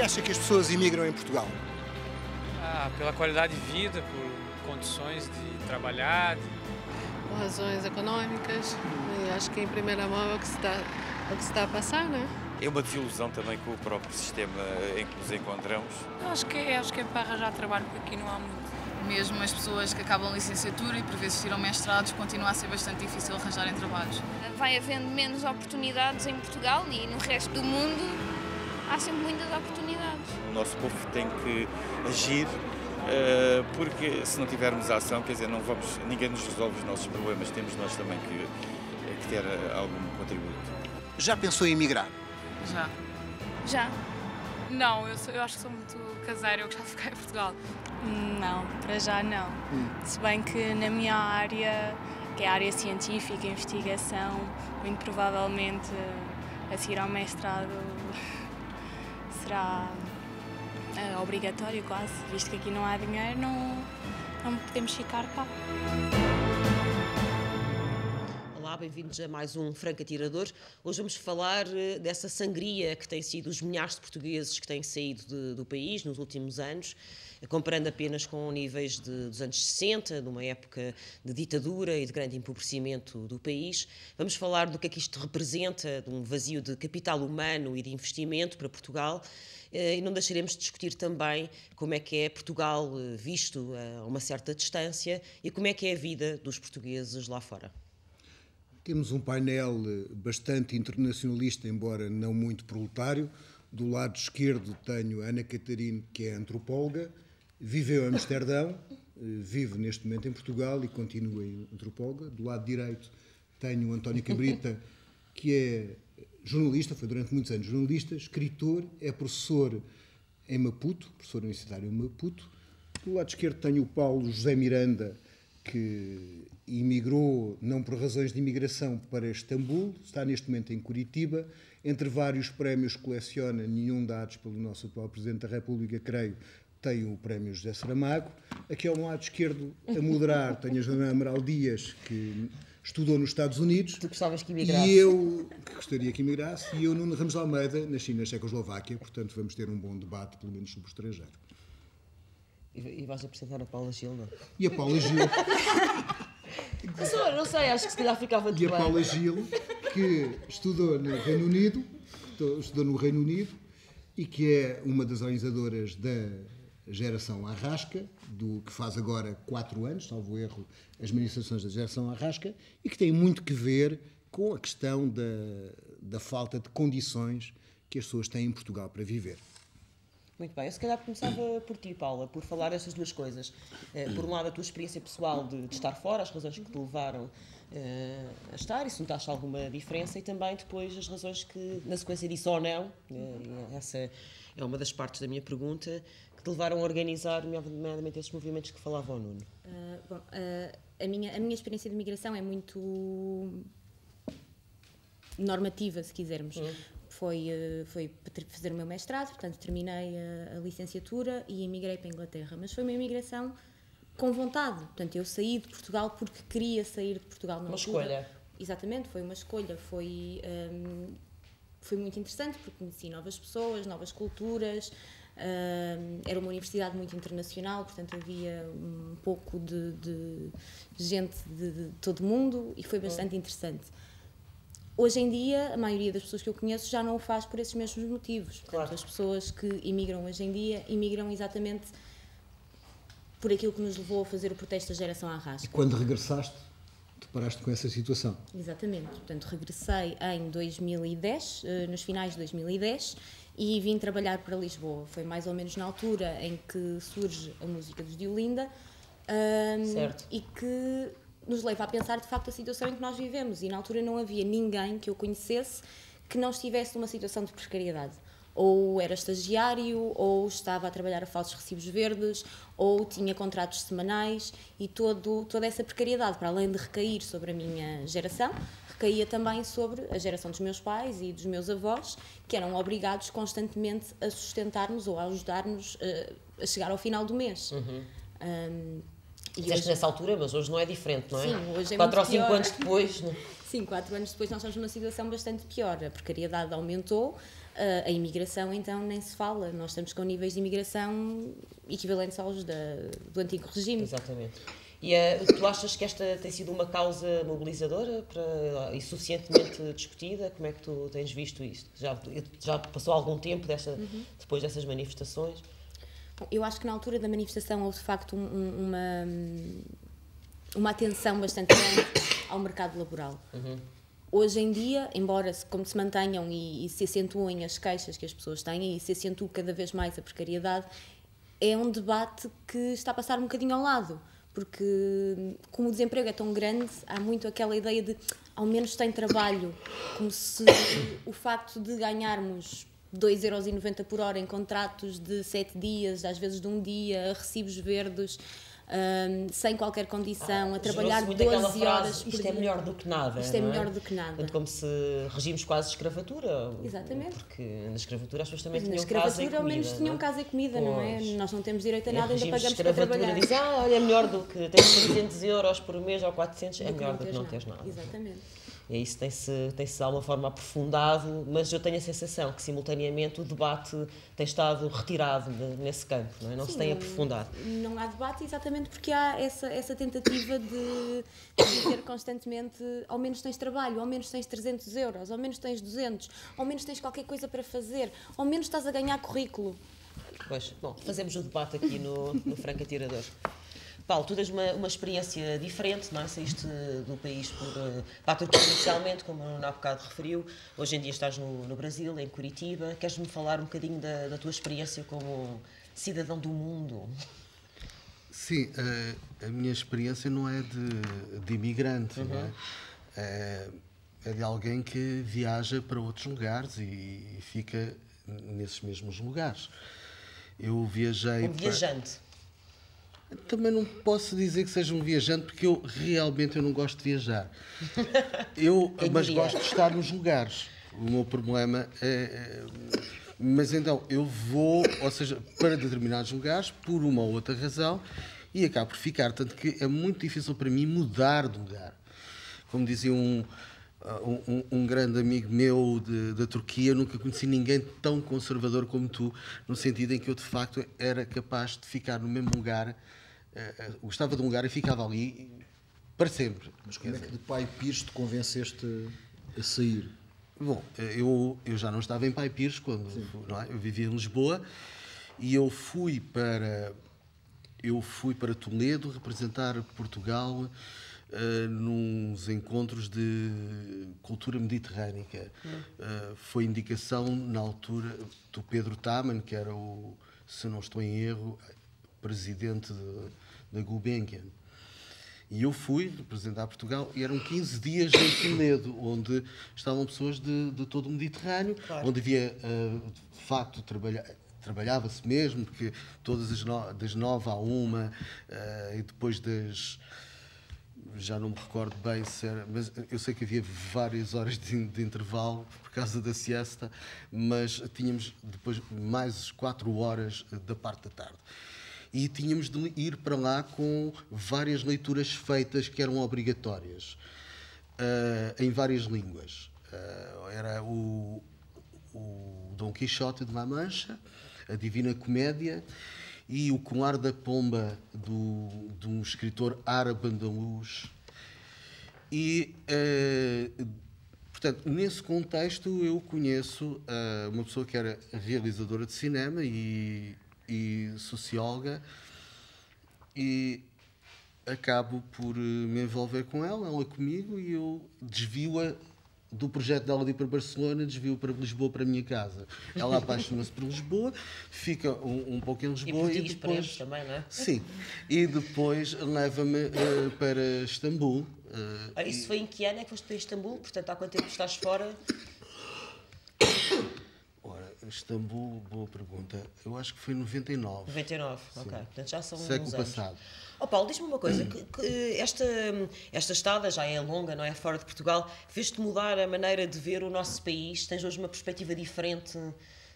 que acha que as pessoas imigram em Portugal? Pela qualidade de vida, por condições de trabalhar. Por razões económicas, e acho que em primeira mão é o que se está a passar, não é? É uma desilusão também com o próprio sistema em que nos encontramos. Acho que é para arranjar trabalho, porque aqui não há muito. Mesmo as pessoas que acabam a licenciatura e por vezes tiram mestrados, continua a ser bastante difícil arranjarem trabalhos. Vai havendo menos oportunidades em Portugal e no resto do mundo há sempre muitas oportunidades. O nosso povo tem que agir, porque se não tivermos ação, quer dizer, ninguém nos resolve os nossos problemas, temos nós também que ter algum contributo. Já pensou em emigrar? Já. Não, eu acho que sou muito caseira, eu gostava de ficar em Portugal. Não, para já não. Se bem que na minha área, que é a área científica, investigação, muito provavelmente a seguir ao mestrado será obrigatório quase, visto que aqui não há dinheiro, não podemos ficar cá. Olá, bem-vindos a mais um Franco Atirador. Hoje vamos falar dessa sangria que tem sido os milhares de portugueses que têm saído do país nos últimos anos, comparando apenas com níveis dos anos 60, numa época de ditadura e de grande empobrecimento do país. Vamos falar do que é que isto representa, de um vazio de capital humano e de investimento para Portugal, e não deixaremos de discutir também como é que é Portugal visto a uma certa distância e como é que é a vida dos portugueses lá fora. Temos um painel bastante internacionalista, embora não muito proletário. Do lado esquerdo tenho a Ana Catarino, que é antropóloga, viveu em Amsterdão, vive neste momento em Portugal e continua antropóloga. Do lado direito tenho o António Cabrita, que é jornalista, foi durante muitos anos jornalista, escritor, é professor em Maputo, professor universitário em Maputo. Do lado esquerdo tenho o Paulo José Miranda, que emigrou, não por razões de imigração, para Istambul, está neste momento em Curitiba, entre vários prémios que coleciona, nenhum dados pelo nosso atual Presidente da República, creio, tem o prémio José Saramago. Aqui ao lado esquerdo, a moderar, tenho a Joana Amaral Dias, que estudou nos Estados Unidos. Tu gostavas que emigrasse? E eu, que gostaria que emigrasse, e eu, Nuno Ramos Almeida, nasci na Checoslováquia, portanto vamos ter um bom debate, pelo menos sobre o estrangeiro. E vais apresentar a Paula Gil, não? E a Paula Gil. Não sei, acho que se calhar ficava de bem. E a Paula Gil, que estudou no Reino Unido, e que é uma das organizadoras da geração Arrasca, que faz agora 4 anos, salvo erro, as manifestações da geração Arrasca, e que tem muito que ver com a questão da falta de condições que as pessoas têm em Portugal para viver. Muito bem, eu se calhar começava por ti, Paula, por falar estas duas coisas. Por um lado, a tua experiência pessoal de estar fora, as razões que te levaram a estar, e se notaste alguma diferença, e também depois as razões que, na sequência disso ou não, essa é uma das partes da minha pergunta, que te levaram a organizar, nomeadamente, esses movimentos que falava o Nuno. A minha experiência de migração é muito normativa, se quisermos. Foi para fazer o meu mestrado, portanto terminei a licenciatura e emigrei para a Inglaterra, mas foi uma imigração com vontade, portanto eu saí de Portugal porque queria sair de Portugal na altura. Uma escolha. Exatamente, foi uma escolha, foi muito interessante porque conheci novas pessoas, novas culturas, era uma universidade muito internacional, portanto havia um pouco de gente de todo o mundo e foi bastante interessante. Hoje em dia, a maioria das pessoas que eu conheço já não o faz por esses mesmos motivos. Claro. Portanto, as pessoas que imigram hoje em dia, imigram exatamente por aquilo que nos levou a fazer o protesto da geração Arrasca. E quando regressaste, deparaste com essa situação? Exatamente. Portanto, regressei em 2010, nos finais de 2010, e vim trabalhar para Lisboa. Foi mais ou menos na altura em que surge a música dos Diolinda. Certo. E que nos leva a pensar de facto a situação em que nós vivemos, e na altura não havia ninguém que eu conhecesse que não estivesse numa situação de precariedade. Ou era estagiário, ou estava a trabalhar a falsos recibos verdes, ou tinha contratos semanais, e toda essa precariedade, para além de recair sobre a minha geração, recaía também sobre a geração dos meus pais e dos meus avós, que eram obrigados constantemente a sustentar-nos ou a ajudar-nos a chegar ao final do mês. E hoje, nessa altura, mas hoje não é diferente, não é? Sim, hoje é 4 ou muito 5 pior. anos depois. Não? Sim, 4 anos depois nós estamos numa situação bastante pior. A precariedade aumentou, a imigração então nem se fala. Nós estamos com níveis de imigração equivalentes aos do antigo regime. Exatamente. E tu achas que esta tem sido uma causa mobilizadora e suficientemente discutida? Como é que tu tens visto isto? Já passou algum tempo depois dessas manifestações? Bom, eu acho que na altura da manifestação houve de facto uma atenção bastante grande ao mercado laboral. Hoje em dia, embora como se mantenham e se acentuem as queixas que as pessoas têm e se acentua cada vez mais a precariedade, é um debate que está a passar um bocadinho ao lado. Porque, como o desemprego é tão grande, há muito aquela ideia de, ao menos tem trabalho, como se o facto de ganharmos 2,90€ por hora em contratos de 7 dias, às vezes de um dia, recibos verdes, sem qualquer condição, a trabalhar 12 horas por dia. Isto é melhor do que nada. Isto é melhor do que nada. Portanto, como se regimos quase de escravatura. Exatamente. Porque na escravatura as pessoas também Mas tinham casa e comida. na escravatura ao menos tinham casa e comida, não é? Nós não temos direito a nada, ainda pagamos para trabalhar. trabalhar. Diz, olha, é melhor do que tens 300€ por mês ou 400, é melhor do que não teres nada. Exatamente. E isso tem-se de alguma forma aprofundado, mas eu tenho a sensação que simultaneamente o debate tem estado retirado nesse campo, não é? Não se tem aprofundado. Não há debate exatamente porque há essa tentativa de dizer constantemente ao menos tens trabalho, ao menos tens 300€, ao menos tens 200, ao menos tens qualquer coisa para fazer, ao menos estás a ganhar currículo. Pois, bom, fazemos o debate aqui no Franco Atirador. Paulo, tu tens uma experiência diferente, não é? Saíste do país para a Turquia inicialmente, como há bocado referiu. Hoje em dia estás no Brasil, em Curitiba. Queres-me falar um bocadinho da tua experiência como cidadão do mundo? Sim, a minha experiência não é de imigrante, não é? É de alguém que viaja para outros lugares e fica nesses mesmos lugares. Eu viajei... Um viajante. Também não posso dizer que seja um viajante, porque eu não gosto de viajar. Mas gosto de estar nos lugares. O meu problema é... Mas então, eu vou, ou seja, para determinados lugares, por uma ou outra razão, e acabo por ficar. Tanto que é muito difícil para mim mudar de lugar. Como dizia um grande amigo meu da Turquia, nunca conheci ninguém tão conservador como tu, no sentido em que eu, de facto, era capaz de ficar no mesmo lugar, gostava de um lugar e ficava ali para sempre. Mas como é que de Pai Pires te convenceste a sair? Bom, eu já não estava em Pai Pires quando não é? Eu vivia em Lisboa e eu fui para Toledo representar Portugal nos encontros de cultura mediterrânica. Foi indicação, na altura, do Pedro Taman, que era se não estou em erro, presidente da Gulbenkian. E eu fui representar Portugal e eram 15 dias em Toledo, onde estavam pessoas de todo o Mediterrâneo, onde havia, de facto, trabalhava-se mesmo, porque todas das 9 à 1 e depois já não me recordo bem se era, mas eu sei que havia várias horas de intervalo por causa da siesta, mas tínhamos depois mais 4 horas da parte da tarde. E tínhamos de ir para lá com várias leituras feitas que eram obrigatórias, em várias línguas. Era o Dom Quixote de La Mancha, a Divina Comédia e o Colar da Pomba de um escritor árabe andaluz. E, portanto, nesse contexto eu conheço uma pessoa que era realizadora de cinema e socióloga, e acabo por me envolver com ela comigo, e eu desvio-a do projeto dela de ir para Barcelona, desvio para Lisboa, para a minha casa. Ela apaixona-se por Lisboa, fica um pouco em Lisboa e depois também, não é? Sim, e depois leva-me para Istambul. Isso foi em que ano é que foste para Istambul? Portanto, há quanto tempo estás fora? Istambul, boa pergunta. Eu acho que foi em 99. 99, ok. Portanto, já são século uns anos. Passado. Paulo, diz-me uma coisa, que esta estada já é longa, não é? Fora de Portugal, fez-te mudar a maneira de ver o nosso país? Tens hoje uma perspectiva diferente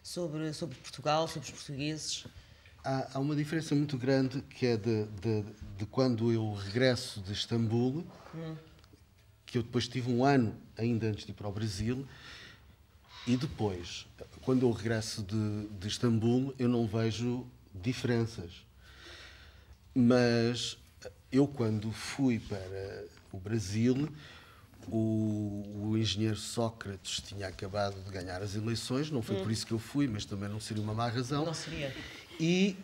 sobre Portugal, sobre os portugueses? Há uma diferença muito grande que é de quando eu regresso de Istambul, que eu depois tive um ano ainda antes de ir para o Brasil, e depois, quando eu regresso de Istambul, eu não vejo diferenças. Mas eu, quando fui para o Brasil, o engenheiro Sócrates tinha acabado de ganhar as eleições, não foi por isso que eu fui, mas também não seria uma má razão. Não seria. E,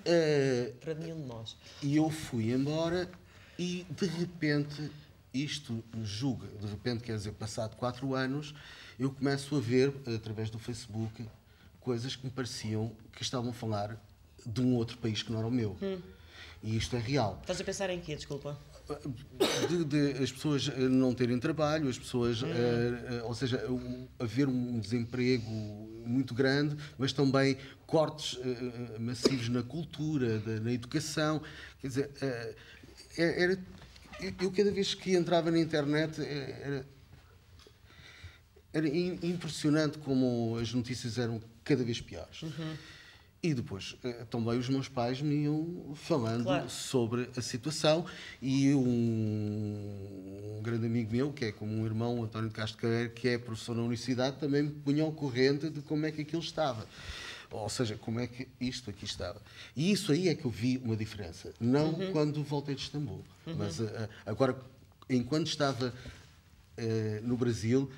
para nenhum de nós. E eu fui embora e, de repente, isto julga, de repente, quer dizer, passado 4 anos, eu começo a ver, através do Facebook, coisas que me pareciam que estavam a falar de um outro país que não era o meu. E isto é real. Estás a pensar em quê, desculpa? As pessoas não terem trabalho, as pessoas, ou seja, haver um desemprego muito grande, mas também cortes massivos na cultura, na educação. Quer dizer, eu cada vez que entrava na internet era impressionante como as notícias eram cada vez piores. E depois também os meus pais me iam falando sobre a situação, e um grande amigo meu, que é como um irmão, António de Castro Carreira, que é professor na universidade, também me punha ao corrente de como é que aquilo estava. Ou seja, como é que isto aqui estava. E isso aí é que eu vi uma diferença. Não quando voltei de Istambul. Mas agora, enquanto estava no Brasil,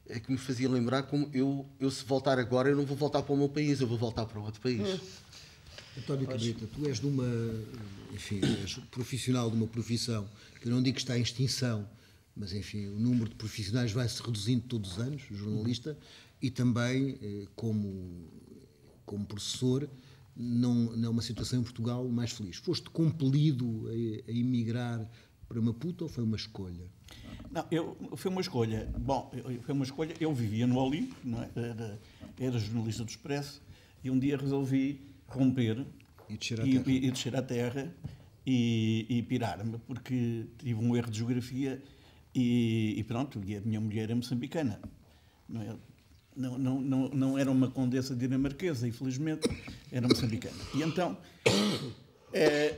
é que me fazia lembrar como eu se voltar agora, eu não vou voltar para o meu país, eu vou voltar para outro país. António Cabrita, tu és és profissional de uma profissão que eu não digo que está em extinção, mas enfim, o número de profissionais vai-se reduzindo todos os anos, jornalista, e também como professor, não é uma situação em Portugal mais feliz. Foste compelido a emigrar para Maputo ou foi uma escolha? Não, foi uma escolha. Bom, foi uma escolha. Eu vivia no Olimpo, não é? Era jornalista do Expresso, e um dia resolvi romper e descer à terra e pirar-me, porque tive um erro de geografia e pronto, e a minha mulher é moçambicana. Não era uma condessa dinamarquesa, infelizmente, era moçambicana. E então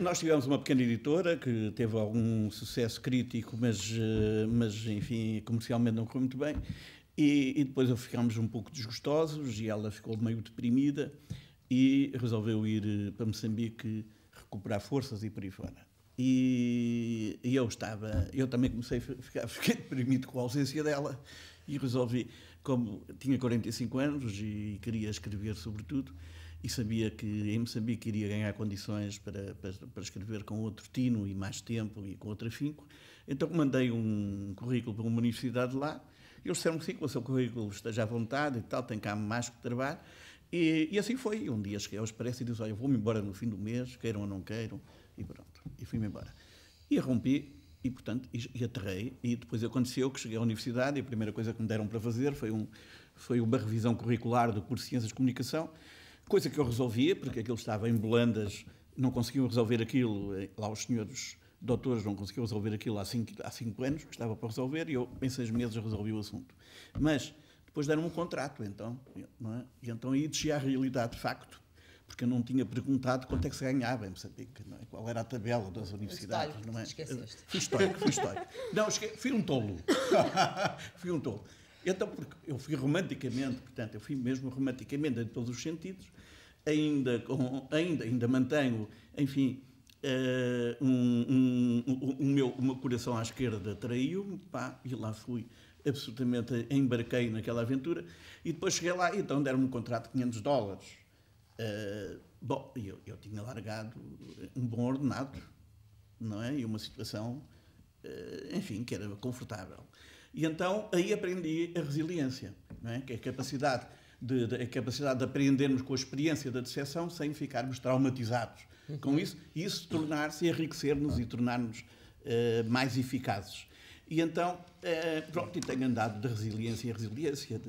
nós tivemos uma pequena editora que teve algum sucesso crítico, mas enfim, comercialmente não correu muito bem. E depois ficámos um pouco desgostosos e ela ficou meio deprimida e resolveu ir para Moçambique recuperar forças e por aí fora. E eu também fiquei deprimido com a ausência dela e resolvi, como tinha 45 anos e queria escrever sobre tudo, e sabia que em Moçambique iria ganhar condições para escrever com outro tino e mais tempo e com outro afinco, então mandei um currículo para uma universidade lá. Eles disseram que sim, que o seu currículo esteja à vontade e tal, tem cá mais que trabalho. E assim foi. Um dia cheguei ao Expresso e disse: olha, vou-me embora no fim do mês, queiram ou não queiram, e pronto. E fui-me embora. E rompi, e portanto, e aterrei. E depois aconteceu que cheguei à universidade e a primeira coisa que me deram para fazer foi uma revisão curricular do curso de Ciências de Comunicação, coisa que eu resolvia, porque aquilo estava em Bolandas, não conseguiam resolver aquilo, lá os senhores doutores não conseguiam resolver aquilo há 5 anos, que estava para resolver, e eu em 6 meses resolvi o assunto. Mas depois deram-me um contrato, então, não é? E então aí desci à realidade de facto, porque eu não tinha perguntado quanto é que se ganhava em Moçambique, não é? Qual era a tabela das universidades, não é? Esqueceste. Fui histórico. Não, fui um tolo. Fui um tolo. Então, porque eu fui romanticamente, portanto, eu fui mesmo romanticamente em todos os sentidos, ainda mantenho, enfim, o meu coração à esquerda traiu-me, e lá fui, absolutamente embarquei naquela aventura, e depois cheguei lá e então deram-me um contrato de $500. Bom, eu tinha largado um bom ordenado, não é? E uma situação, enfim, que era confortável. E então aí aprendi a resiliência, não é? Que é a capacidade de aprendermos com a experiência da decepção sem ficarmos traumatizados com isso, e isso tornar-se, enriquecer-nos e tornar-nos mais eficazes. E então, pronto, e tenho andado de resiliência em resiliência,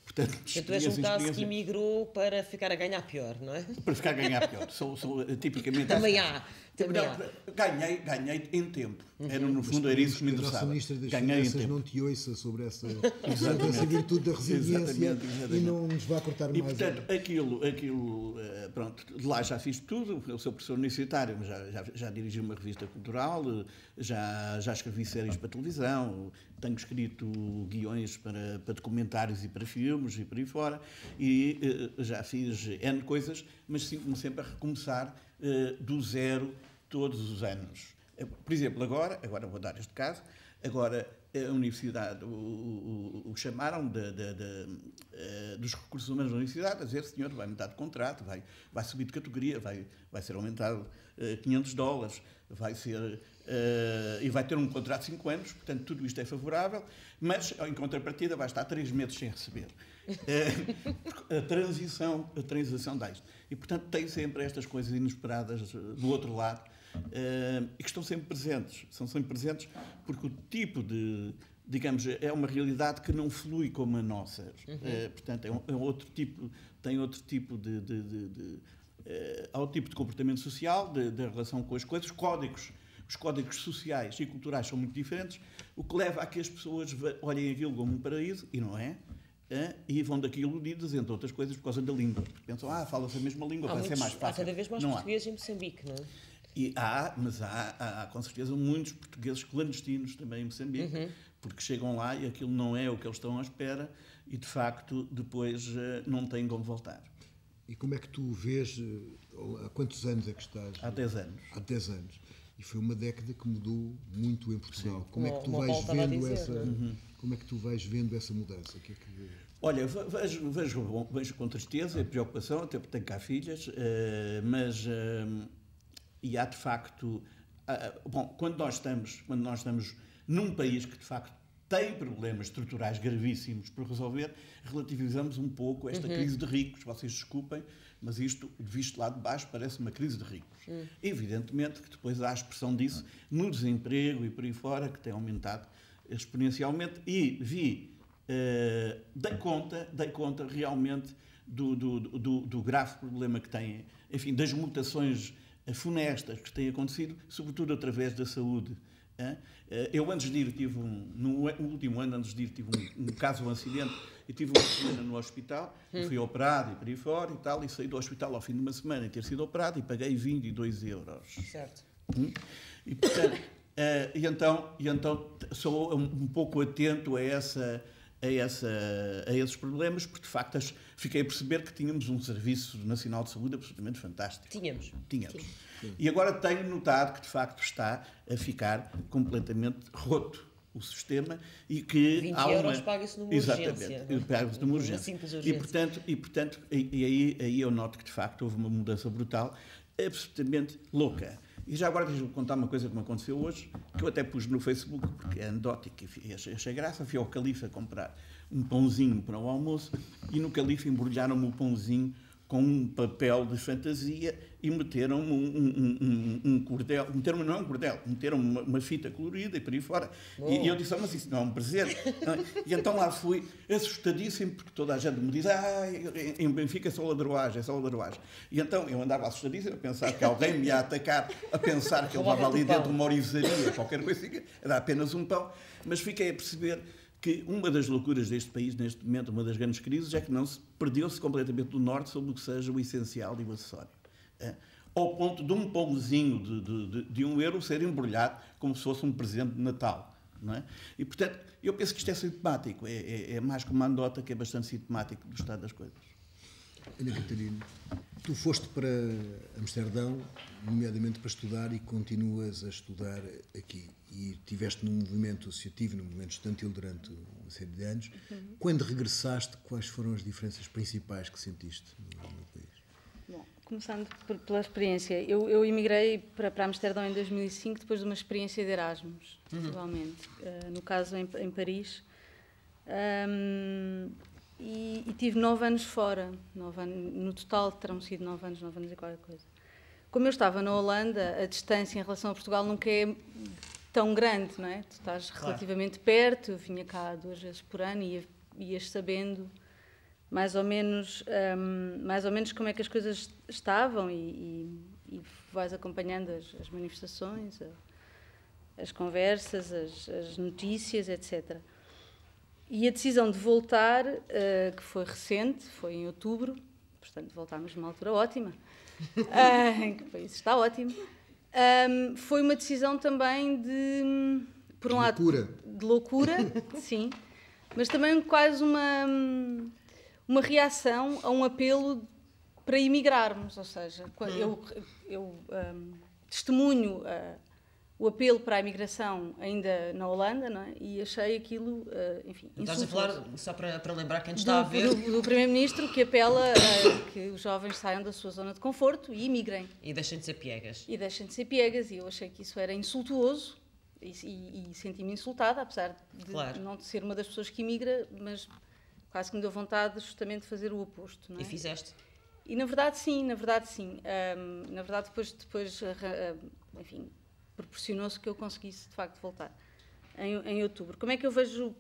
Portanto, tu és um caso que emigrou para ficar a ganhar pior, não é? Para ficar a ganhar pior. Sou tipicamente... Também há. Ganhei em tempo. No fundo, era isso que me interessava. A nossa Ministra das Ganhei em Finanças tempo. não te ouça sobre essa virtude da resiliência e não nos vá cortar mais. E, portanto, aquilo, pronto, de lá já fiz tudo. Eu sou professor universitário, mas já dirigi uma revista cultural, já escrevi séries para televisão, tenho escrito guiões para documentários e para filmes e por aí fora, e já fiz N coisas, mas sinto-me sempre a recomeçar do zero todos os anos. Por exemplo, agora vou dar este caso, agora a universidade, o chamaram dos recursos humanos da universidade a dizer: senhor, vai mudar de contrato, vai subir de categoria, vai ser aumentado $500, e vai ter um contrato de 5 anos, portanto tudo isto é favorável, mas em contrapartida vai estar 3 meses sem receber. A transição dá isto. E portanto tem sempre estas coisas inesperadas do outro lado, e que estão sempre presentes. São sempre presentes porque o tipo de, digamos, é uma realidade que não flui como a nossa. Portanto, é outro tipo, tem outro tipo há outro tipo de comportamento social, da relação com as coisas, os códigos sociais e culturais são muito diferentes, o que leva a que as pessoas olhem aquilo como um paraíso, e não é, e vão daqui iludidas, entre outras coisas, por causa da língua. Porque pensam, fala-se a mesma língua, vai ser mais fácil. Há cada vez mais portugueses em Moçambique, não é? Mas há com certeza muitos portugueses clandestinos também em Moçambique, porque chegam lá e aquilo não é o que eles estão à espera e, de facto, depois não têm como voltar. E como é que tu vês, há quantos anos é que estás? Há 10 anos. Há 10 anos. E foi uma década que mudou muito em Portugal. Sim. Como é que tu vais vendo como é que tu vais vendo essa mudança? Olha, vejo com tristeza e preocupação, até porque tenho cá filhas, mas e há de facto, quando nós estamos num país que de facto tem problemas estruturais gravíssimos por resolver, relativizamos um pouco esta crise de ricos. Vocês desculpem, mas isto, visto lá de baixo, parece uma crise de ricos. Evidentemente que depois há a expressão disso no desemprego e por aí fora, que tem aumentado exponencialmente, e dei conta realmente do grave problema que tem, enfim, das mutações funestas que têm acontecido, sobretudo através da saúde. Eu antes de ir, no último ano antes de ir, tive um caso, um acidente, e tive uma semana no hospital, fui operado e por aí fora e tal, e saí do hospital ao fim de uma semana e ter sido operado e paguei 22 euros. Certo. E portanto, e então sou um pouco atento a esses problemas, porque de facto fiquei a perceber que tínhamos um Serviço Nacional de Saúde absolutamente fantástico. Tínhamos. Sim. E agora tenho notado que de facto está a ficar completamente roto o sistema e que 20 há euros paga-se numa urgência. Exatamente, paga-se numa urgência. Simples urgência. E portanto aí eu noto que de facto houve uma mudança brutal, absolutamente louca. E já agora deixa-me contar uma coisa que me aconteceu hoje, que eu até pus no Facebook, porque é anedótico e achei graça. Fui ao Califa comprar um pãozinho para o almoço e no Califa embrulharam-me o pãozinho com um papel de fantasia e meteram-me um cordel, não é um cordel, meteram-me uma fita colorida e por aí fora. E eu disse, mas isso não é um presente. E então lá fui, assustadíssimo, porque toda a gente me diz, em Benfica é só ladroagem. E então eu andava assustadíssimo, a pensar que alguém me ia atacar, a pensar que eu levava ali dentro uma orivesaria, qualquer coisa assim, era apenas um pão. Mas fiquei a perceber que uma das loucuras deste país, neste momento, uma das grandes crises, é que perdeu-se completamente do norte sobre o que seja o essencial e o acessório. Ao ponto de um pãozinho de €1 ser embrulhado como se fosse um presente de Natal. Não é? E, portanto, eu penso que isto é sintomático. É mais como uma anedota que é bastante sintomático do estado das coisas. Ana Catarina, tu foste para Amsterdão, nomeadamente para estudar, e continuas a estudar aqui. E estiveste num movimento associativo, num movimento estudantil durante uma série de anos. Quando regressaste, quais foram as diferenças principais que sentiste no país? Bom, começando pela experiência, eu emigrei para Amsterdão em 2005, depois de uma experiência de Erasmus, igualmente. No caso, em Paris. E tive 9 anos fora. 9 anos, no total terão sido 9 anos e qualquer coisa. Como eu estava na Holanda, a distância em relação a Portugal nunca é tão grande, não é? Tu estás relativamente perto, eu vinha cá 2 vezes por ano e ias sabendo mais ou menos como é que as coisas estavam e vais acompanhando as manifestações, as conversas, as notícias, etc. E a decisão de voltar, que foi recente, foi em outubro, portanto voltámos numa altura ótima, em que o país está ótimo, foi uma decisão também de, por um lado, de loucura, sim, mas também quase uma reação a um apelo para emigrarmos, ou seja, eu testemunho o apelo para a imigração ainda na Holanda, não é? E achei aquilo, enfim, Estás a falar, só para lembrar quem está a ver... Do Primeiro-Ministro que apela a que os jovens saiam da sua zona de conforto e imigrem. E deixem de ser piegas. E eu achei que isso era insultuoso e senti-me insultada, apesar de não ser uma das pessoas que imigra, mas quase que me deu vontade justamente de fazer o oposto. Não é? E fizeste? E na verdade sim. Na verdade, depois enfim, proporcionou-se que eu conseguisse, de facto, voltar em outubro. Como é que eu vejo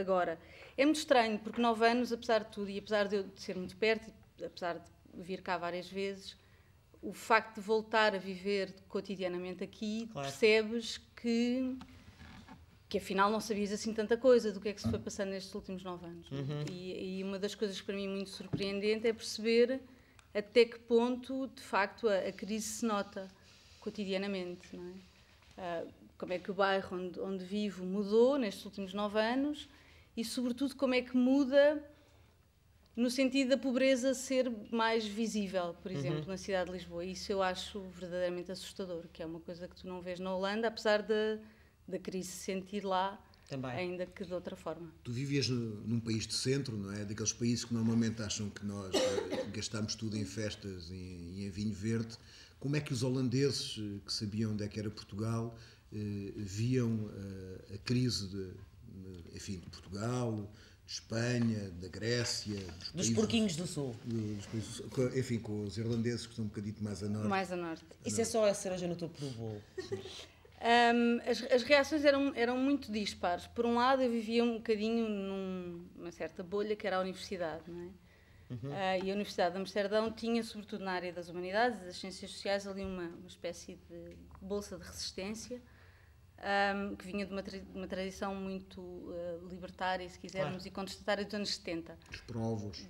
agora? É muito estranho, porque 9 anos, apesar de tudo, e apesar de eu ser muito perto, e apesar de vir cá várias vezes, o facto de voltar a viver cotidianamente aqui, percebes que afinal não sabias assim tanta coisa do que é que se foi passando nestes últimos 9 anos. E uma das coisas que para mim é muito surpreendente é perceber até que ponto, de facto, a crise se nota cotidianamente, não é? Como é que o bairro onde vivo mudou nestes últimos 9 anos e, sobretudo, como é que muda no sentido da pobreza ser mais visível, por exemplo, na cidade de Lisboa. Isso eu acho verdadeiramente assustador, que é uma coisa que tu não vês na Holanda, apesar da crise se sentir lá, também, ainda que de outra forma. Tu vivias num país de centro, não é? Daqueles países que normalmente acham que nós gastamos tudo em festas e em vinho verde. Como é que os holandeses, que sabiam onde é que era Portugal, viam a crise de Portugal, de Espanha, da Grécia... Dos porquinhos do Sul. Enfim, com os irlandeses que estão um bocadinho mais a norte. Mais a norte. Isso é só a cereja no topo do bolo. As reações eram muito dispares. Por um lado, eu vivia um bocadinho numa certa bolha que era a universidade, não é? E a Universidade de Amsterdão tinha, sobretudo na área das humanidades e das ciências sociais, ali uma espécie de bolsa de resistência, que vinha de uma tradição muito libertária, se quisermos, e contestatária dos anos 70.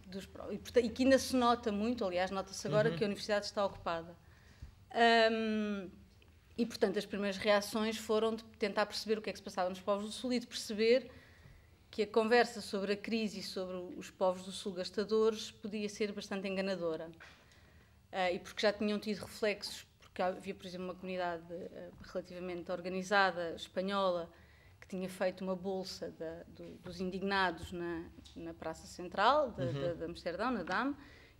Dos povos. E que ainda se nota muito, aliás, nota-se agora que a universidade está ocupada. E, portanto, as primeiras reações foram de tentar perceber o que é que se passava nos povos do Sul e de perceber que a conversa sobre a crise e sobre os povos do Sul gastadores podia ser bastante enganadora. E porque já tinham tido reflexos, porque havia, por exemplo, uma comunidade relativamente organizada, espanhola, que tinha feito uma bolsa dos indignados na Praça Central de Amsterdão, na Dam,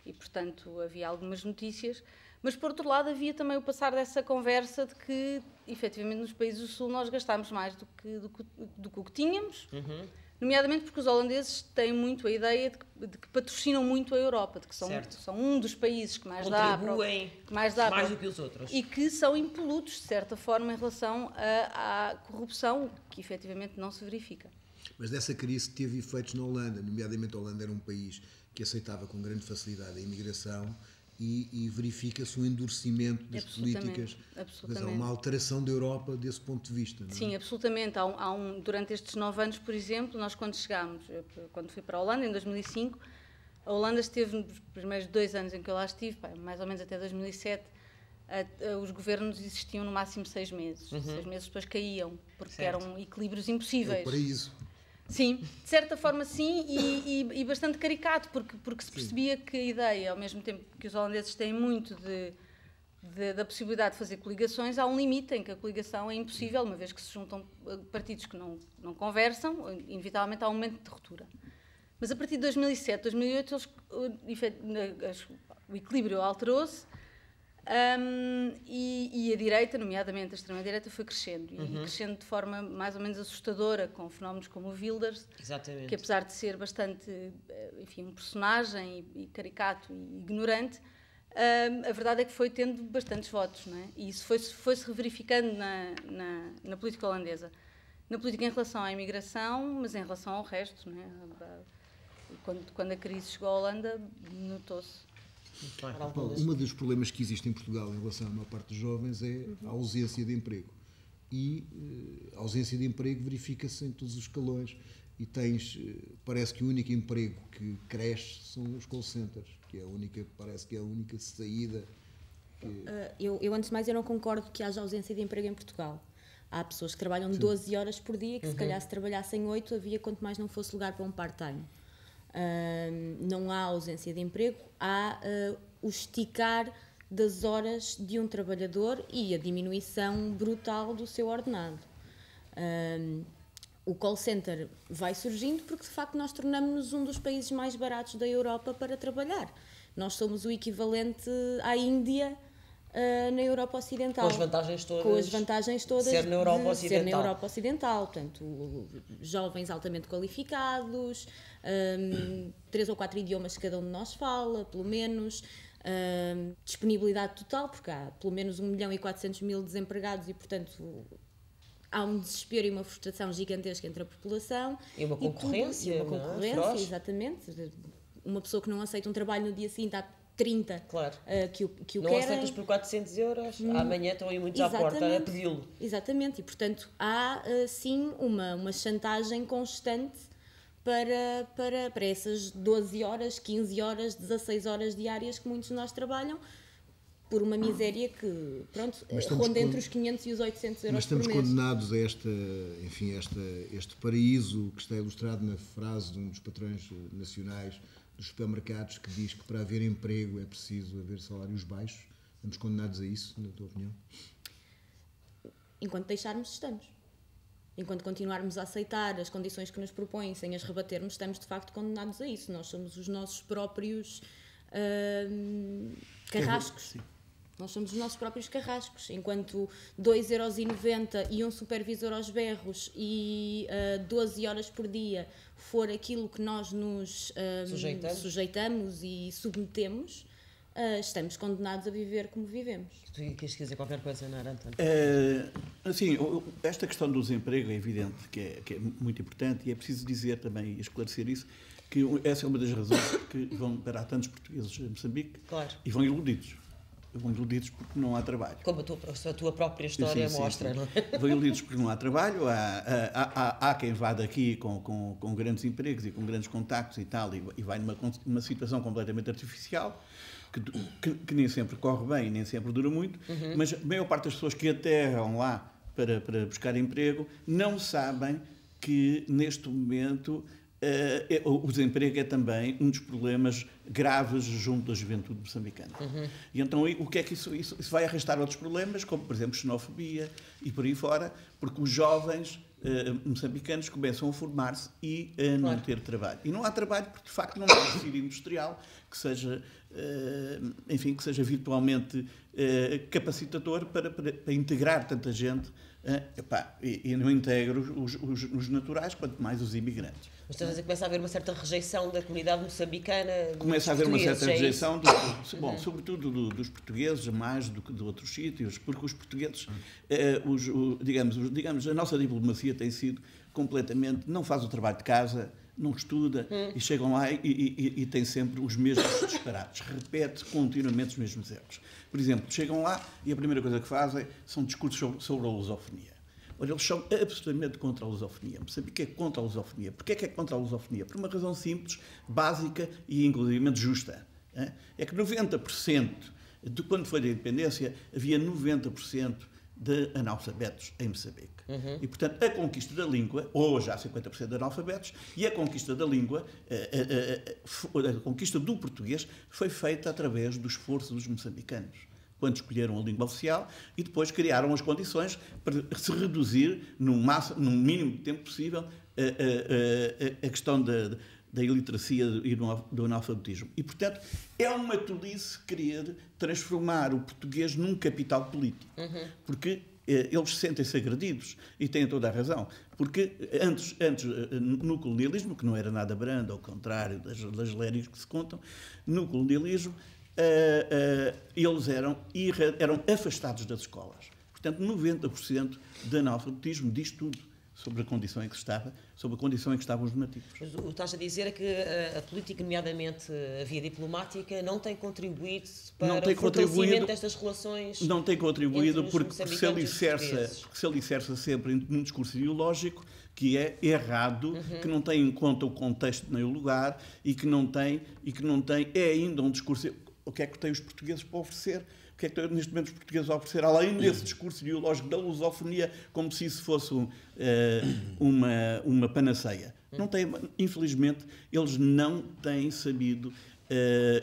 e, portanto, havia algumas notícias. Mas, por outro lado, havia também o passar dessa conversa de que, efetivamente, nos países do Sul nós gastámos mais do que o que tínhamos, nomeadamente porque os holandeses têm muito a ideia de que patrocinam muito a Europa, de que são um dos países que mais dá mais do que os outros. E que são impolutos, de certa forma, em relação à corrupção, que efetivamente não se verifica. Mas dessa crise teve efeitos na Holanda, nomeadamente a Holanda era um país que aceitava com grande facilidade a imigração e verifica-se um endurecimento das políticas. Mas há uma alteração da Europa desse ponto de vista, não é? Sim, absolutamente. Durante estes 9 anos, por exemplo, nós quando fui para a Holanda, em 2005, a Holanda esteve, nos primeiros 2 anos em que eu lá estive, mais ou menos até 2007, os governos existiam no máximo 6 meses. 6 meses depois caíam, porque eram equilíbrios impossíveis. É o paraíso. Sim, de certa forma sim, e bastante caricato, porque se percebia que a ideia, ao mesmo tempo que os holandeses têm muito da possibilidade de fazer coligações, há um limite em que a coligação é impossível, uma vez que se juntam partidos que não conversam, inevitavelmente há um momento de ruptura. Mas a partir de 2007, 2008, o equilíbrio alterou-se, e a direita, nomeadamente a extrema-direita, foi crescendo, e crescendo de forma mais ou menos assustadora, com fenómenos como o Wilders, que apesar de ser bastante, enfim, um personagem e caricato e ignorante, a verdade é que foi tendo bastantes votos, não é? E isso foi-se verificando na política holandesa. Na política em relação à imigração, mas em relação ao resto, não é? quando a crise chegou à Holanda, notou-se. Paulo, um dos problemas que existe em Portugal em relação à maior parte dos jovens é a ausência de emprego. E a ausência de emprego verifica-se em todos os escalões. E parece que o único emprego que cresce são os call centers, que é parece que é a única saída. Eu, antes de mais, eu não concordo que haja ausência de emprego em Portugal. Há pessoas que trabalham 12 horas por dia, que se calhar se trabalhassem 8, havia quanto mais não fosse lugar para um part-time. Não há ausência de emprego, há o esticar das horas de um trabalhador e a diminuição brutal do seu ordenado. O call center vai surgindo porque, de facto, nós tornamos-nos um dos países mais baratos da Europa para trabalhar. Nós somos o equivalente à Índia na Europa Ocidental. Com as vantagens todas. Com as vantagens todas ser na Europa Ocidental. Ser na Europa Ocidental. Portanto, jovens altamente qualificados, 3 ou 4 idiomas que cada um de nós fala, pelo menos. Disponibilidade total, porque há pelo menos 1.400.000 desempregados e, portanto, há um desespero e uma frustração gigantesca entre a população. E uma concorrência. E uma concorrência, exatamente. Uma pessoa que não aceita um trabalho no dia seguinte há 30 claro. que o não querem. aceitas por 400 euros, amanhã estão aí muitos à porta a pedi-lo. Exatamente, e portanto há sim uma chantagem constante para essas 12 horas, 15 horas, 16 horas diárias que muitos de nós trabalham, por uma miséria que, pronto, ronda entre os 500 e os 800 euros por mês. Mas estamos condenados a este paraíso que está ilustrado na frase de um dos patrões nacionais dos supermercados, que diz que para haver emprego é preciso haver salários baixos. Estamos condenados a isso, na tua opinião? Enquanto deixarmos, estamos. Enquanto continuarmos a aceitar as condições que nos propõem sem as rebatermos, estamos de facto condenados a isso. Nós somos os nossos próprios carrascos. Sim. Nós somos os nossos próprios carrascos. Enquanto 2,90€ e um supervisor aos berros e 12 horas por dia for aquilo que nós nos sujeitamos e submetemos, estamos condenados a viver como vivemos. Tu queres dizer qualquer coisa, não era, António? Assim, esta questão do desemprego é evidente que é muito importante e é preciso dizer também e esclarecer isso, que essa é uma das razões que vão parar tantos portugueses em Moçambique e vão iludidos. Vão iludidos porque não há trabalho. Como a tua própria história mostra, não é? Vão iludidos porque não há trabalho, há quem vá daqui com grandes empregos e com grandes contactos e tal, e vai numa situação completamente artificial, que nem sempre corre bem, nem sempre dura muito, mas a maior parte das pessoas que aterram lá para buscar emprego não sabem que neste momento o desemprego é também um dos problemas graves junto da juventude moçambicana. E então o que é que isso vai arrastar outros problemas, como por exemplo xenofobia e por aí fora, porque os jovens moçambicanos começam a formar-se e a não ter trabalho. E não há trabalho porque de facto não há um tecido industrial que seja, que seja virtualmente capacitador para integrar tanta gente. E não integro os naturais, quanto mais os imigrantes. Mas estás a dizer que começa a haver uma certa rejeição da comunidade moçambicana? Começa a haver uma certa rejeição, sobretudo dos portugueses, mais do que de outros sítios, porque os portugueses, digamos, a nossa diplomacia tem sido completamente, não faz o trabalho de casa, não estuda, e chegam lá e têm sempre os mesmos disparates, repete continuamente os mesmos erros. Por exemplo, chegam lá e a primeira coisa que fazem são discursos sobre a lusofonia. Olha, eles são absolutamente contra a lusofonia. Sabe o que é contra a lusofonia? Porquê é que é contra a lusofonia? Por uma razão simples, básica e inclusivamente justa. É que 90%, de quando foi da independência, havia 90% de analfabetos em Moçambique. E, portanto, a conquista da língua, hoje há 50% de analfabetos, e a conquista da língua, a conquista do português, foi feita através do esforço dos moçambicanos, quando escolheram a língua oficial e depois criaram as condições para se reduzir, no mínimo de tempo possível, a questão da iliteracia e do analfabetismo. E, portanto, é uma tolice querer transformar o português num capital político. Porque eles sentem-se agredidos e têm toda a razão. Porque antes no colonialismo, que não era nada brando, ao contrário das lérias que se contam, no colonialismo eles eram afastados das escolas. Portanto, 90% de analfabetismo diz tudo sobre a condição em que estava, sobre a condição em que estavam os nativos. Mas o que estás a dizer é que a política, nomeadamente a via diplomática, não tem contribuído para o fortalecimento destas relações. Não tem contribuído porque se alicerça sempre num discurso ideológico que é errado, que não tem em conta o contexto nem o lugar e que não tem é ainda um discurso. O que é que têm os portugueses para oferecer? O que é que têm neste momento os portugueses a oferecer? Além desse discurso ideológico da lusofonia, como se isso fosse uma panaceia. Não tem, infelizmente, eles não têm sabido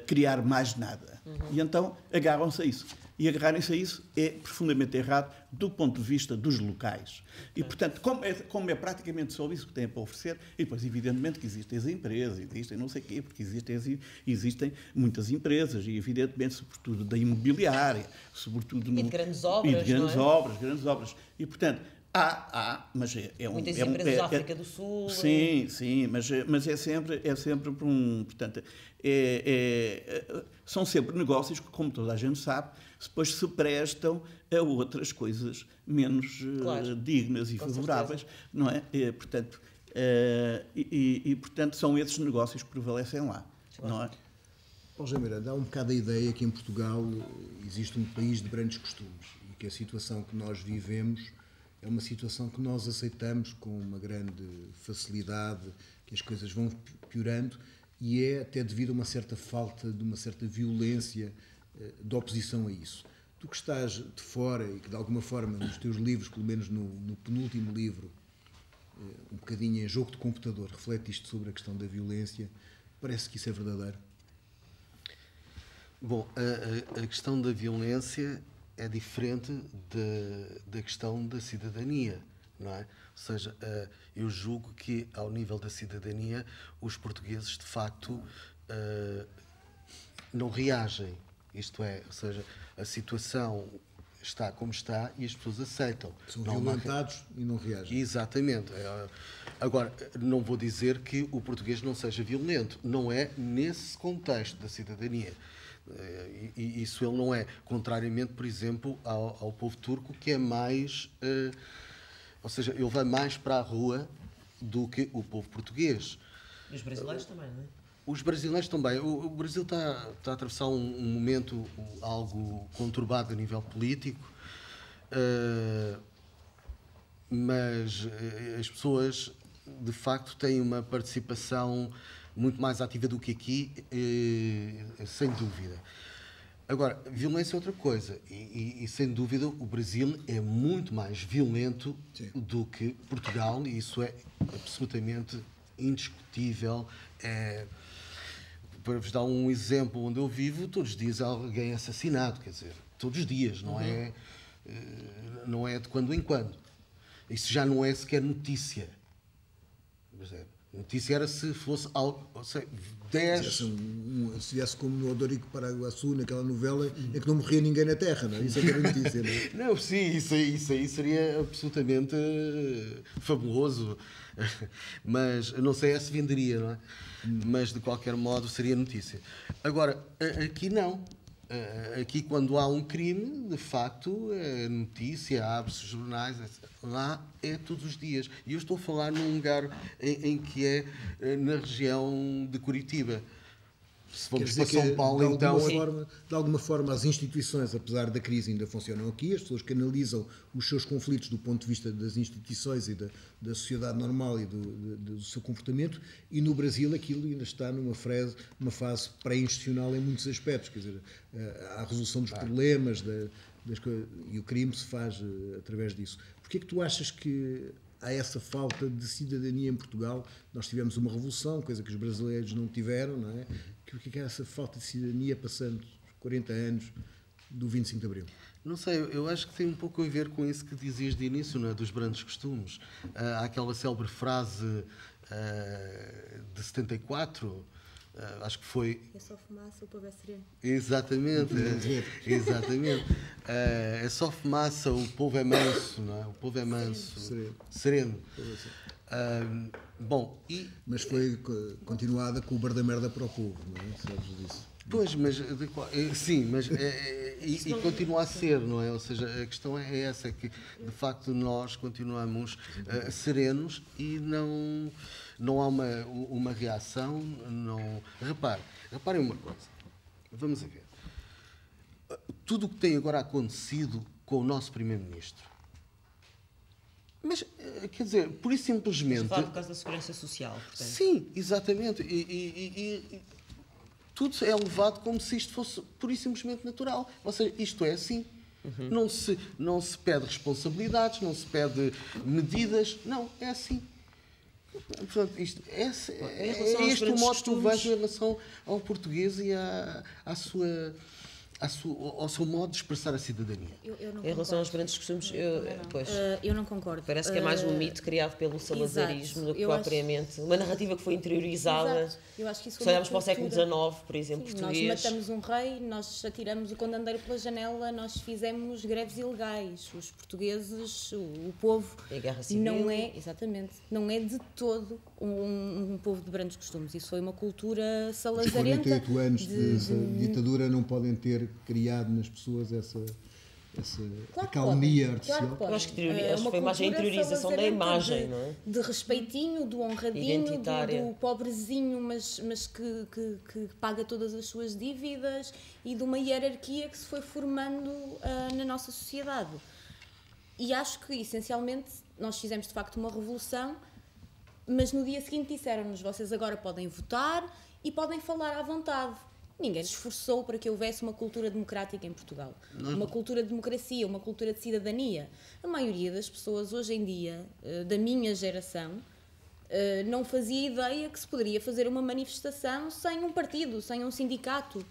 criar mais nada. E então agarram-se a isso. E agarrarem-se a isso é profundamente errado do ponto de vista dos locais. E, portanto, como é praticamente só isso que têm para oferecer, e depois, evidentemente, que existem as empresas, existem não sei o quê, porque existem muitas empresas, e, evidentemente, sobretudo da imobiliária, sobretudo... E de grandes obras, e de grandes obras. E, portanto, mas muitas empresas da África do Sul. Sim, mas é sempre portanto, são sempre negócios que, como toda a gente sabe, depois se prestam a outras coisas menos dignas e favoráveis, não é? Portanto, portanto, são esses negócios que prevalecem lá, não é? José Miranda, há um bocado a ideia que em Portugal existe um país de grandes costumes e que a situação que nós vivemos é uma situação que nós aceitamos com uma grande facilidade, que as coisas vão piorando e é até devido a uma certa falta de uma certa violência de oposição a isso. Tu que estás de fora e que de alguma forma nos teus livros, pelo menos no penúltimo livro, um bocadinho em jogo de computador, reflete isto sobre a questão da violência, parece que isso é verdadeiro? Bom, a questão da violência é diferente da questão da cidadania, não é? Ou seja, eu julgo que ao nível da cidadania os portugueses de facto não reagem, isto é, ou seja, a situação está como está e as pessoas aceitam. São violentados e não reagem. Exatamente. Agora, não vou dizer que o português não seja violento, não é nesse contexto da cidadania. E isso ele não é, contrariamente, por exemplo, ao povo turco, que é mais... ou seja, ele vai mais para a rua do que o povo português. E os brasileiros também, não é? Os brasileiros também. O Brasil está a atravessar um momento algo conturbado a nível político, mas as pessoas, de facto, têm uma participação muito mais ativa do que aqui, sem dúvida. Agora, violência é outra coisa e sem dúvida o Brasil é muito mais violento do que Portugal e isso é absolutamente indiscutível. Para vos dar um exemplo, onde eu vivo, todos os dias há alguém assassinado, quer dizer, todos os dias, não é de quando em quando. Isso já não é sequer notícia. Notícia era se fosse algo, ou seja, 10... Se viesse como no Odorico Paraguaçu, naquela novela, é que não morria ninguém na Terra, não é? Isso é que era notícia, não é? Não, sim, isso aí seria absolutamente fabuloso. Mas não sei se venderia, não é? Mas de qualquer modo seria notícia. Agora, aqui não. Aqui, quando há um crime, de facto, é notícia, abre-se jornais, lá é todos os dias. E eu estou a falar num lugar em que é na região de Curitiba. Se vamos para São Paulo, então... De alguma forma, as instituições, apesar da crise, ainda funcionam aqui, as pessoas canalizam os seus conflitos do ponto de vista das instituições e da sociedade normal e do seu comportamento, e no Brasil aquilo ainda está numa fase pré-institucional em muitos aspectos, quer dizer, a resolução dos problemas e o crime se faz através disso. Porquê é que tu achas que há essa falta de cidadania em Portugal? Nós tivemos uma revolução, coisa que os brasileiros não tiveram, não é? Porquê que há essa falta de cidadania passando 40 anos do 25 de Abril? Não sei, eu acho que tem um pouco a ver com isso que dizias de início, não é? Dos grandes costumes. Há aquela célebre frase de 74, acho que foi... É só fumaça, o povo é sereno. Exatamente, exatamente. É só fumaça, o povo é manso, não é? O povo é manso, sereno. Mas foi continuada com o bar da merda para o povo, não é? Sabes disso? Pois, mas sim, mas e continua a ser, não é? Ou seja, a questão é essa, que de facto nós continuamos serenos e não há uma reação. Não... Reparem uma coisa, vamos a ver. Tudo o que tem agora acontecido com o nosso Primeiro-Ministro. Mas, quer dizer, por isso simplesmente... Mas por causa da segurança social, portanto. Sim, exatamente. E tudo é levado como se isto fosse pura e simplesmente natural. Ou seja, isto é assim. Não se pede responsabilidades, não se pede medidas. Não, é assim. Portanto, é este o modo que eu vejo em relação ao português e ao seu modo de expressar a cidadania. Em relação aos grandes costumes, eu não concordo. Parece que é mais um mito criado pelo salazarismo do que propriamente uma narrativa que foi interiorizada. Exato. Eu acho que isso se olharmos para o século XIX, por exemplo, português. Nós matamos um rei, nós atiramos o condendeiro pela janela, nós fizemos greves ilegais. Os portugueses, o povo, a guerra civil. não é de todo um povo de grandes costumes. Isso foi uma cultura salazarenta. Os 48 anos de ditadura não podem ter criado nas pessoas essa calmia artificial. Eu acho que foi mais a interiorização da imagem, não é? De respeitinho, do honradinho, do pobrezinho, mas que paga todas as suas dívidas, e de uma hierarquia que se foi formando na nossa sociedade. E acho que, essencialmente, nós fizemos de facto uma revolução, mas no dia seguinte disseram-nos: vocês agora podem votar e podem falar à vontade. Ninguém se esforçou para que houvesse uma cultura democrática em Portugal. Uma cultura de democracia, uma cultura de cidadania. A maioria das pessoas hoje em dia, da minha geração, não fazia ideia que se poderia fazer uma manifestação sem um partido, sem um sindicato.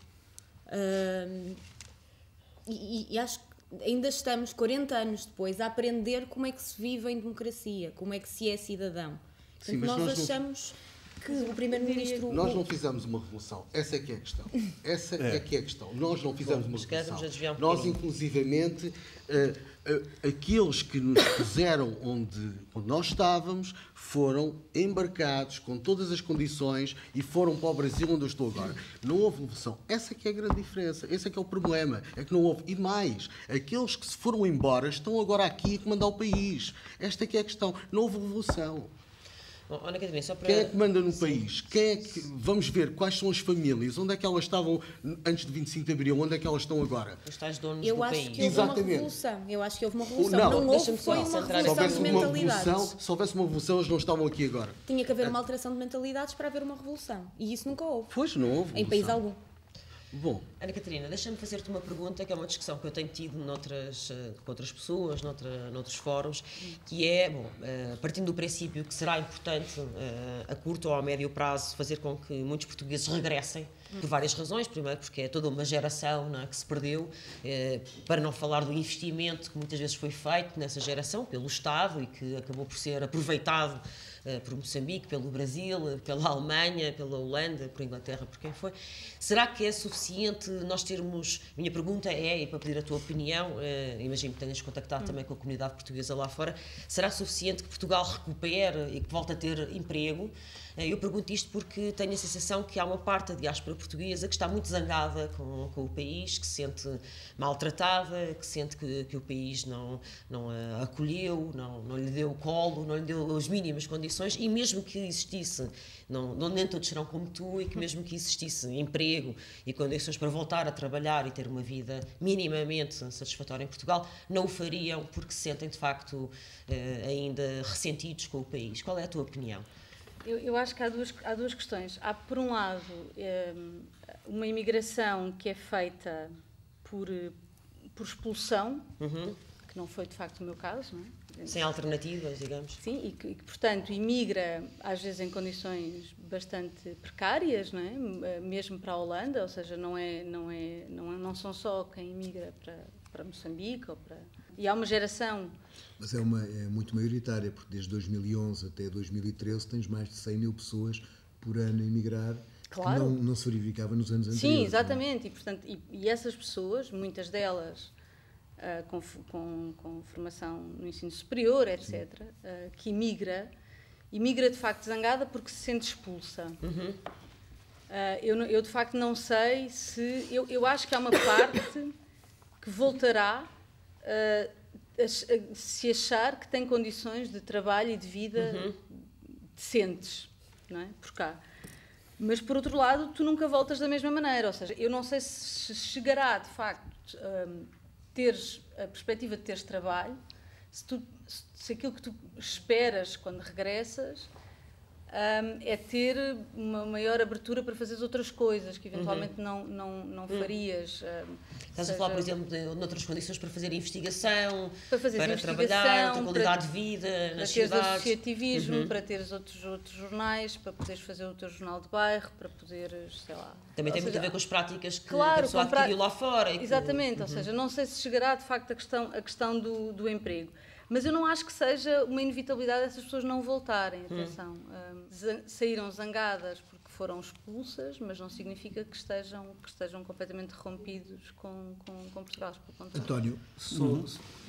E acho que ainda estamos, 40 anos depois, a aprender como é que se vive em democracia, como é que se é cidadão. Sim, mas nós achamos que o Primeiro-Ministro... Nós não fizemos uma revolução. Essa é que é a questão. Essa é que é a questão. Nós não fizemos uma revolução. Nós, inclusivamente, aqueles que nos puseram onde nós estávamos foram embarcados com todas as condições e foram para o Brasil, onde eu estou agora. Não houve revolução. Essa é que é a grande diferença. Esse é que é o problema. É que não houve. E mais, aqueles que se foram embora estão agora aqui a comandar o país. Esta é que é a questão. Não houve revolução. Bom, Ana Catarina, só para... Quem é que manda no país? Quem é que... Vamos ver quais são as famílias, onde é que elas estavam antes de 25 de Abril, onde é que elas estão agora? Os tais donos do país. Eu acho que houve uma revolução. Eu acho que houve uma revolução. Não houve, foi uma revolução de mentalidades. Se houvesse uma revolução, eles não estavam aqui agora. Tinha que haver uma alteração de mentalidades para haver uma revolução. E isso nunca houve. Pois, não houve. Em país algum. Bom. Ana Catarina, deixa-me fazer-te uma pergunta, que é uma discussão que eu tenho tido com outras pessoas, noutros fóruns, que é, partindo do princípio que será importante a curto ou a médio prazo fazer com que muitos portugueses regressem, por várias razões. Primeiro porque é toda uma geração, não é, que se perdeu, para não falar do investimento que muitas vezes foi feito nessa geração pelo Estado e que acabou por ser aproveitado por Moçambique, pelo Brasil, pela Alemanha, pela Holanda, por Inglaterra, por quem foi. Será que é suficiente nós termos... Minha pergunta é, e para pedir a tua opinião, imagino que tenhas contactado também com a comunidade portuguesa lá fora, será suficiente que Portugal recupere e que volte a ter emprego? Eu pergunto isto porque tenho a sensação que há uma parte da diáspora portuguesa que está muito zangada com o país, que se sente maltratada, que sente que o país não a acolheu, não lhe deu o colo, não lhe deu as mínimas condições, e mesmo que existisse, nem todos serão como tu, e que mesmo que existisse emprego e condições para voltar a trabalhar e ter uma vida minimamente satisfatória em Portugal, não o fariam porque se sentem de facto ainda ressentidos com o país. Qual é a tua opinião? Eu acho que há duas questões. Há, por um lado, uma imigração que é feita por expulsão, que não foi de facto o meu caso, não é? Sem alternativas, digamos. Sim, e que, portanto, imigra às vezes em condições bastante precárias, não é? Mesmo para a Holanda, ou seja, não são só quem imigra para Moçambique ou para... E há uma geração... Mas é muito maioritária, porque desde 2011 até 2013 tens mais de 100 mil pessoas por ano a emigrar, claro, que não se verificava nos anos anteriores. Sim, exatamente. Não é? E, portanto, e essas pessoas, muitas delas com formação no ensino superior, etc., que imigra de facto zangada porque se sente expulsa. Eu de facto não sei se... Eu acho que há uma parte que voltará se achar que tem condições de trabalho e de vida decentes, não é? Por cá. Mas, por outro lado, tu nunca voltas da mesma maneira. Ou seja, eu não sei se chegará, de facto, teres a perspectiva de teres trabalho, se aquilo que tu esperas quando regressas é ter uma maior abertura para fazeres outras coisas que eventualmente não farias. Estás a falar, por exemplo, de outras condições para fazer investigação, para trabalhar, ter qualidade de vida nas cidades. Para teres associativismo, para teres outros jornais, para poderes fazer o teu jornal de bairro, para poderes, sei lá... Também tem muito a ver com as práticas que claro, a pessoa adquiriu lá fora. Exatamente, ou seja, não sei se chegará de facto a questão do emprego. Mas eu não acho que seja uma inevitabilidade essas pessoas não voltarem. Atenção, saíram zangadas porque foram expulsas, mas não significa que estejam completamente rompidos com Portugal. António,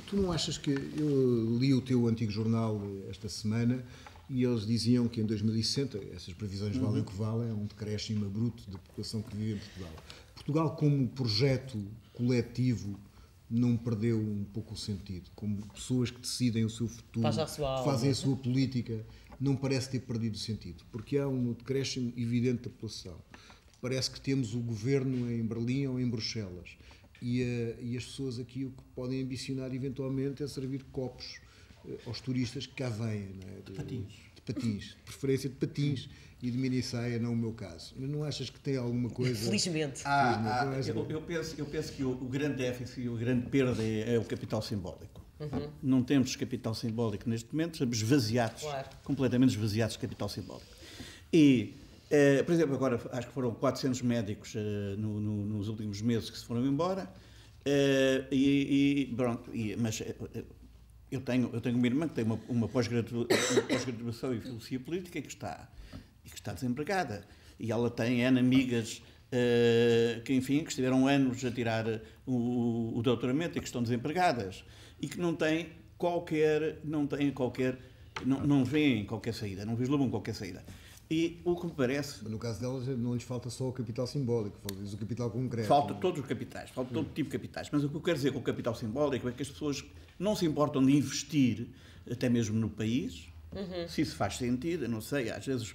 tu não achas que... Eu li o teu antigo jornal esta semana e eles diziam que em 2060, essas previsões valem o que valem, é um decréscimo bruto de população que vive em Portugal. Portugal como projeto coletivo não perdeu um pouco o sentido, como pessoas que decidem o seu futuro, fazem a sua política, não parece ter perdido o sentido, porque há um decréscimo evidente da população. Parece que temos o governo em Berlim ou em Bruxelas e as pessoas aqui o que podem ambicionar eventualmente é servir copos aos turistas que cá vêm, não é? De patins, preferência de patins e de minissaia, não o meu caso. Mas não achas que tem alguma coisa... Felizmente. Eu penso que o grande déficit e a grande perda é o capital simbólico. Não temos capital simbólico neste momento, estamos esvaziados, completamente esvaziados de capital simbólico. E, por exemplo, agora acho que foram 400 médicos nos últimos meses que se foram embora, mas eu tenho uma irmã que tem uma pós-graduação em filosofia política que está desempregada. E ela tem N amigas que estiveram anos a tirar o doutoramento e que estão desempregadas e que não veem qualquer saída, não vislumbram qualquer saída. E o que me parece... No caso delas não lhes falta só o capital simbólico, falta o capital concreto. Falta todos os capitais, falta todo tipo de capitais. Mas o que eu quero dizer com o capital simbólico é que as pessoas não se importam de investir, até mesmo no país, se isso faz sentido, eu não sei, às vezes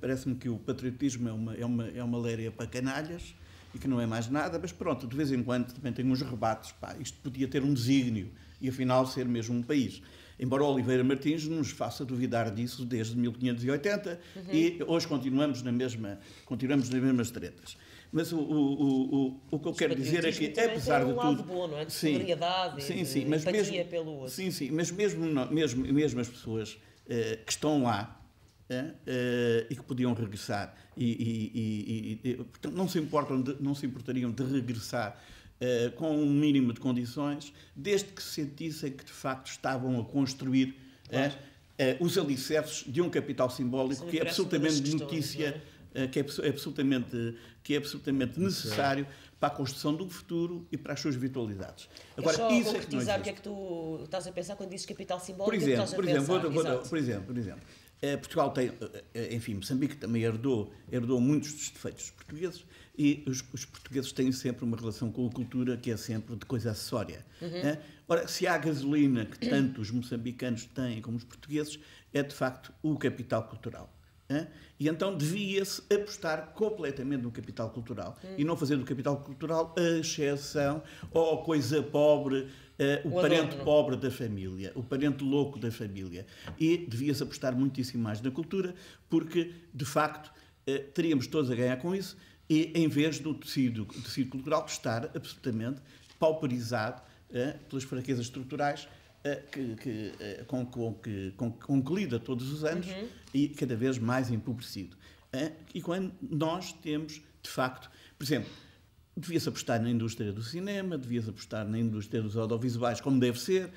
parece-me que o patriotismo é uma léria para canalhas e que não é mais nada, mas pronto, de vez em quando também tem uns rebates, isto podia ter um desígnio e afinal ser mesmo um país. Embora Oliveira Martins nos faça duvidar disso desde 1580 e hoje continuamos nas mesmas tretas. Mas o que eu quero dizer é que, apesar de tudo... lado bom, não é? De solidariedade, empatia pelo outro. Sim, mas mesmo as pessoas que estão lá e que podiam regressar portanto, não se importariam de regressar com um mínimo de condições, desde que se sentissem que de facto estavam a construir os alicerces de um capital simbólico que é absolutamente notícia, que é absolutamente necessário para a construção do futuro e para as suas vitalidades. Agora, só isso concretizar o que é que tu estás a pensar quando dizes capital simbólico? Por exemplo, Portugal tem, enfim, Moçambique também herdou muitos dos defeitos dos portugueses e os portugueses têm sempre uma relação com a cultura que é sempre de coisa acessória. Ora, se há a gasolina que tanto os moçambicanos têm como os portugueses, é de facto o capital cultural. E então devia-se apostar completamente no capital cultural e não fazer do capital cultural a exceção ou a coisa pobre, o parente pobre da família, o parente louco da família. E devia-se apostar muitíssimo mais na cultura, porque, de facto, teríamos todos a ganhar com isso, e em vez do tecido cultural estar absolutamente pauperizado pelas fraquezas estruturais com que lida todos os anos e cada vez mais empobrecido. E quando nós temos, de facto, por exemplo, devia-se apostar na indústria do cinema, devia-se apostar na indústria dos audiovisuais, como deve ser,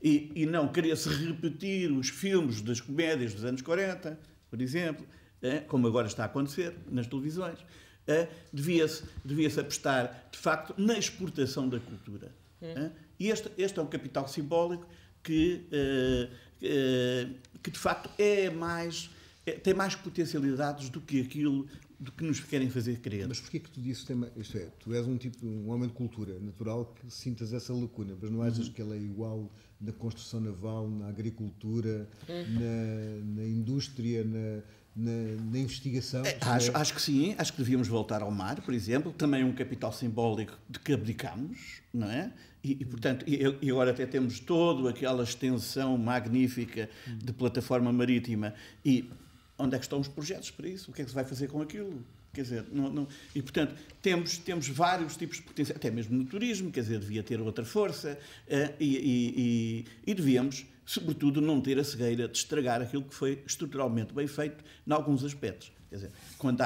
e não querer-se repetir os filmes das comédias dos anos 40, por exemplo, como agora está a acontecer nas televisões. Devia-se apostar, de facto, na exportação da cultura. E este é um capital simbólico que de facto tem mais potencialidades do que aquilo do que nos querem fazer crer. Mas porquê que tu dizes tema? Isto é, tu és um homem de cultura, natural que sintas essa lacuna, mas não achas que ela é igual na construção naval, na agricultura, na indústria, na investigação? Acho que sim, acho que devíamos voltar ao mar, por exemplo, também um capital simbólico de que abdicamos, não é? Portanto, e agora até temos toda aquela extensão magnífica de plataforma marítima. E onde é que estão os projetos para isso? O que é que se vai fazer com aquilo? Quer dizer, e portanto, temos vários tipos de potencial, até mesmo no turismo, quer dizer, devia ter outra força, e devíamos, sobretudo, não ter a cegueira de estragar aquilo que foi estruturalmente bem feito em alguns aspectos. Quer dizer, quando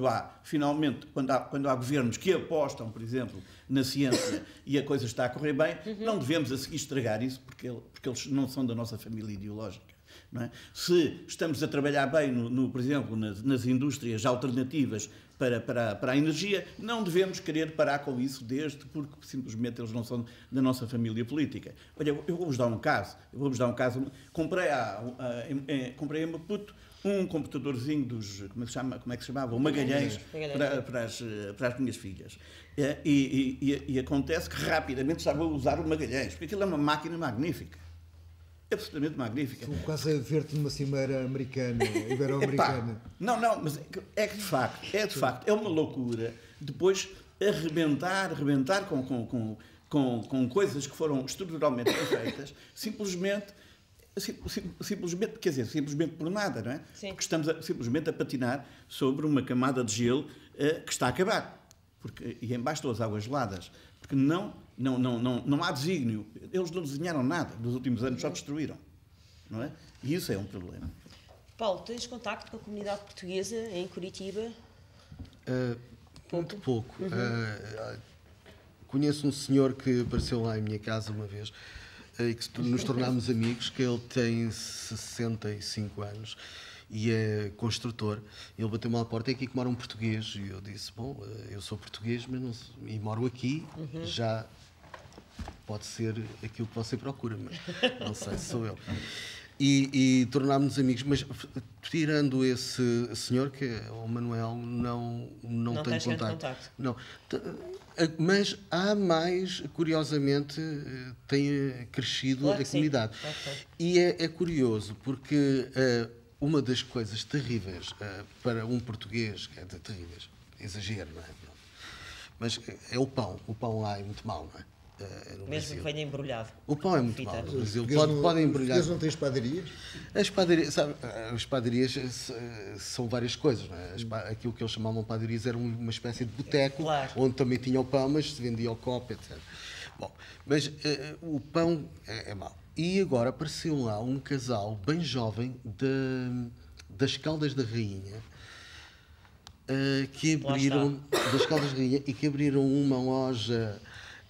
há governos que apostam, por exemplo, na ciência e a coisa está a correr bem, não devemos a seguir estragar isso porque eles não são da nossa família ideológica. Não é? Se estamos a trabalhar bem, por exemplo, nas indústrias alternativas para a energia, não devemos querer parar com isso porque simplesmente eles não são da nossa família política. Olha, eu vou-vos dar um caso. Comprei em Maputo um computadorzinho dos, como é que se chamava? O Magalhães, para as minhas filhas. E acontece que rapidamente já vou usar o Magalhães, porque aquilo é uma máquina magnífica. Absolutamente magnífica. Estou quase a ver-te numa cimeira americana, ibero-americana. Não, mas é que de facto, é uma loucura depois arrebentar com coisas que foram estruturalmente feitas, simplesmente, quer dizer, simplesmente por nada, não é? Sim. Porque estamos simplesmente a patinar sobre uma camada de gelo que está a acabar. E embaixo das águas geladas. Porque não há desígnio. Eles não desenharam nada. Nos últimos anos só destruíram. Não é? E isso é um problema. Paulo, tens contacto com a comunidade portuguesa em Curitiba? Muito pouco. Conheço um senhor que apareceu lá em minha casa uma vez e que nos tornámos amigos, que ele tem 65 anos e é construtor. Ele bateu-me à porta, é aqui que mora um português, e eu disse, bom, eu sou português, mas não sou, e moro aqui, já pode ser aquilo que você procura, mas não sei se sou eu. E tornámos-nos amigos, mas tirando esse senhor, que é o Manuel, não tenho contacto. Não. Mas há mais, curiosamente, tem crescido a comunidade. E é curioso, porque uma das coisas terríveis para um português, que é terríveis, exagero, não é? Mas é o pão. O pão lá é muito mau, não é? Mesmo que venha embrulhado. O pão é muito mau. Pode embrulhar. Os não têm espadarias? As padarias são várias coisas, não é? Aquilo que eles chamavam de padarias era uma espécie de boteco, onde também tinha o pão, mas se vendia o copo, etc. Bom, mas o pão é mau. E agora apareceu lá um casal bem jovem das Caldas da Rainha, que abriram das Caldas da Rainha e que abriram uma loja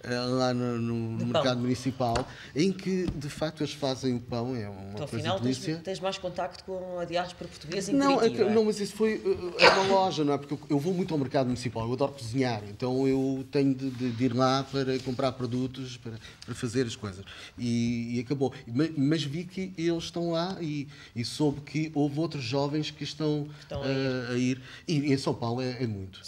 lá no mercado municipal, em que de facto eles fazem o pão, é uma então, coisa afinal, delícia. tens mais contacto com a diáspora portuguesa em Curitiba? Não, mas isso foi uma loja, não é? Porque eu vou muito ao mercado municipal, eu adoro cozinhar, então eu tenho de ir lá para comprar produtos, para fazer as coisas. E acabou. Mas vi que eles estão lá e soube que houve outros jovens que estão a ir. E em São Paulo é muito.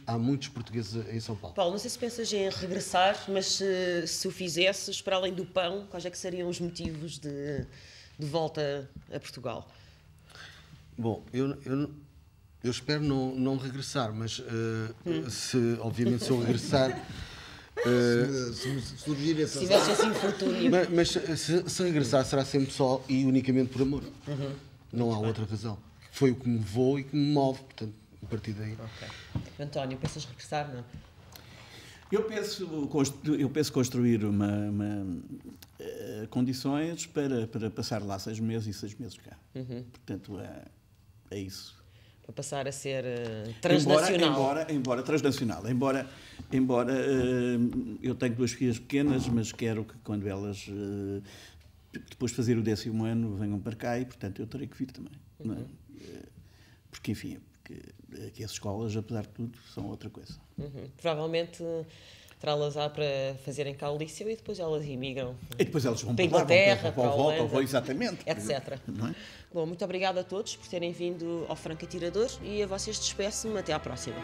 Há muitos portugueses em São Paulo. Paulo, não sei se pensas em regressar, mas se o fizesses, para além do pão, quais é que seriam os motivos de volta a Portugal? Bom, eu espero não regressar, mas obviamente se eu regressar... se surgir essa... Se tivesse esse infortúnio. Mas se regressar será sempre só e unicamente por amor. Não há outra razão. Foi o que me levou e que me move, portanto, a partir daí. Okay. António, pensas regressar, não? Eu penso construir condições para passar lá 6 meses e 6 meses cá. Portanto, é isso. Para passar a ser transnacional. Embora transnacional. Embora eu tenho 2 filhas pequenas, mas quero que quando elas depois de fazer o 10º ano venham para cá e, portanto, eu terei que vir também. Não é? Porque, enfim... que as escolas, apesar de tudo, são outra coisa. Provavelmente trá-las para fazerem cá o liceu e depois elas imigram. E depois elas vão para a lá, Inglaterra, para a Holanda, volta, exatamente. etc. Não é? Bom, muito obrigada a todos por terem vindo ao Franco Atirador e a vocês despeço-me. Até à próxima.